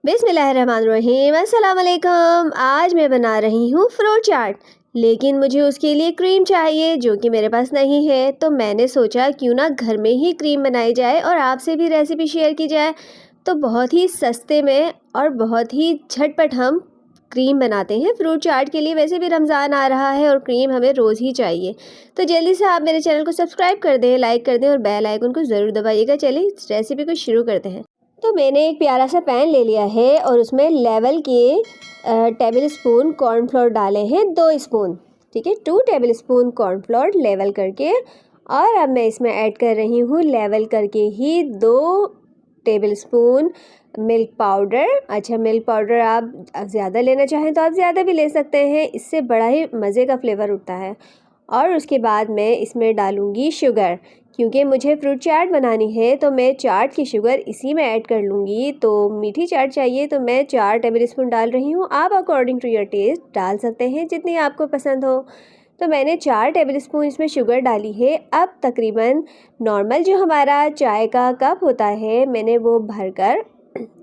बिस्मिल्लाहिर्रहमानिर्रहीम। अस्सलाम वालेकुम। आज मैं बना रही हूँ फ्रूट चाट, लेकिन मुझे उसके लिए क्रीम चाहिए जो कि मेरे पास नहीं है। तो मैंने सोचा क्यों ना घर में ही क्रीम बनाई जाए और आपसे भी रेसिपी शेयर की जाए। तो बहुत ही सस्ते में और बहुत ही झटपट हम क्रीम बनाते हैं फ्रूट चाट के लिए। वैसे भी रमज़ान आ रहा है और क्रीम हमें रोज़ ही चाहिए। तो जल्दी से आप मेरे चैनल को सब्सक्राइब कर दें, लाइक कर दें और बेल आइकन को ज़रूर दबाइएगा। चलिए इस रेसिपी को शुरू करते हैं। तो मैंने एक प्यारा सा पैन ले लिया है और उसमें लेवल के टेबल स्पून कॉर्नफ्लोर डाले हैं 2 स्पून। ठीक है, 2 टेबल स्पून कॉर्नफ्लोर लेवल करके। और अब मैं इसमें ऐड कर रही हूँ लेवल करके ही 2 टेबल स्पून मिल्क पाउडर। अच्छा, मिल्क पाउडर आप ज़्यादा लेना चाहें तो आप ज़्यादा भी ले सकते हैं, इससे बड़ा ही मज़े का फ्लेवर उठता है। और उसके बाद मैं इसमें डालूँगी शुगर, क्योंकि मुझे फ्रूट चाट बनानी है तो मैं चाट की शुगर इसी में ऐड कर लूँगी। तो मीठी चाट चाहिए तो मैं 4 टेबल स्पून डाल रही हूँ। आप अकॉर्डिंग टू योर टेस्ट डाल सकते हैं जितनी आपको पसंद हो। तो मैंने 4 टेबल स्पून इसमें शुगर डाली है। अब तकरीबन नॉर्मल जो हमारा चाय का कप होता है, मैंने वो भरकर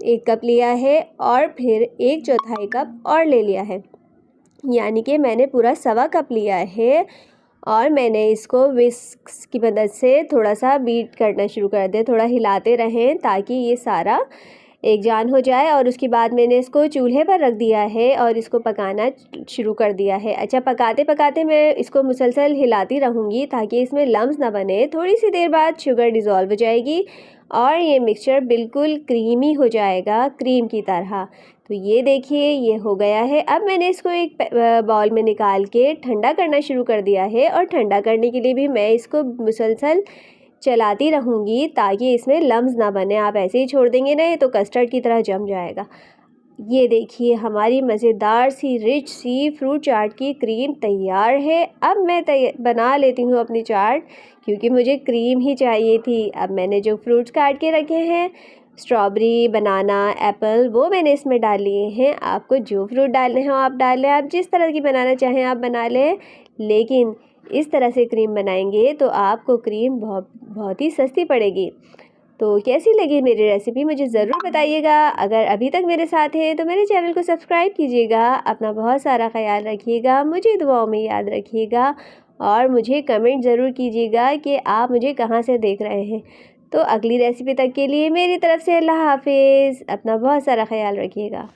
1 कप लिया है और फिर 1/4 कप और ले लिया है, यानी कि मैंने पूरा 1.25 कप लिया है। और मैंने इसको विस्क की मदद से थोड़ा सा बीट करना शुरू कर दिया, थोड़ा हिलाते रहें ताकि ये सारा एक जान हो जाए। और उसके बाद मैंने इसको चूल्हे पर रख दिया है और इसको पकाना शुरू कर दिया है। अच्छा, पकाते पकाते मैं इसको मुसलसल हिलाती रहूँगी ताकि इसमें लम्स ना बने। थोड़ी सी देर बाद शुगर डिज़ोल्व हो जाएगी और ये मिक्सचर बिल्कुल क्रीमी हो जाएगा, क्रीम की तरह। तो ये देखिए, ये हो गया है। अब मैंने इसको एक बाउल में निकाल के ठंडा करना शुरू कर दिया है। और ठंडा करने के लिए भी मैं इसको मुसलसल चलाती रहूँगी ताकि इसमें लम्स ना बने। आप ऐसे ही छोड़ देंगे ना तो कस्टर्ड की तरह जम जाएगा। ये देखिए, हमारी मज़ेदार सी रिच सी फ्रूट चाट की क्रीम तैयार है। अब मैं बना लेती हूँ अपनी चाट, क्योंकि मुझे क्रीम ही चाहिए थी। अब मैंने जो फ्रूट्स काट के रखे हैं, स्ट्रॉबेरी, बनाना, एप्पल, वो मैंने इसमें डाल लिए हैं। आपको जो फ्रूट डालने हो आप डाल लें, आप जिस तरह की बनाना चाहें आप बना लें। लेकिन इस तरह से क्रीम बनाएंगे तो आपको क्रीम बहुत ही सस्ती पड़ेगी। तो कैसी लगी मेरी रेसिपी मुझे ज़रूर बताइएगा। अगर अभी तक मेरे साथ हैं तो मेरे चैनल को सब्सक्राइब कीजिएगा। अपना बहुत सारा ख्याल रखिएगा, मुझे दुआओं में याद रखिएगा और मुझे कमेंट ज़रूर कीजिएगा कि आप मुझे कहाँ से देख रहे हैं। तो अगली रेसिपी तक के लिए मेरी तरफ से अल्लाह हाफिज़। अपना बहुत सारा ख्याल रखिएगा।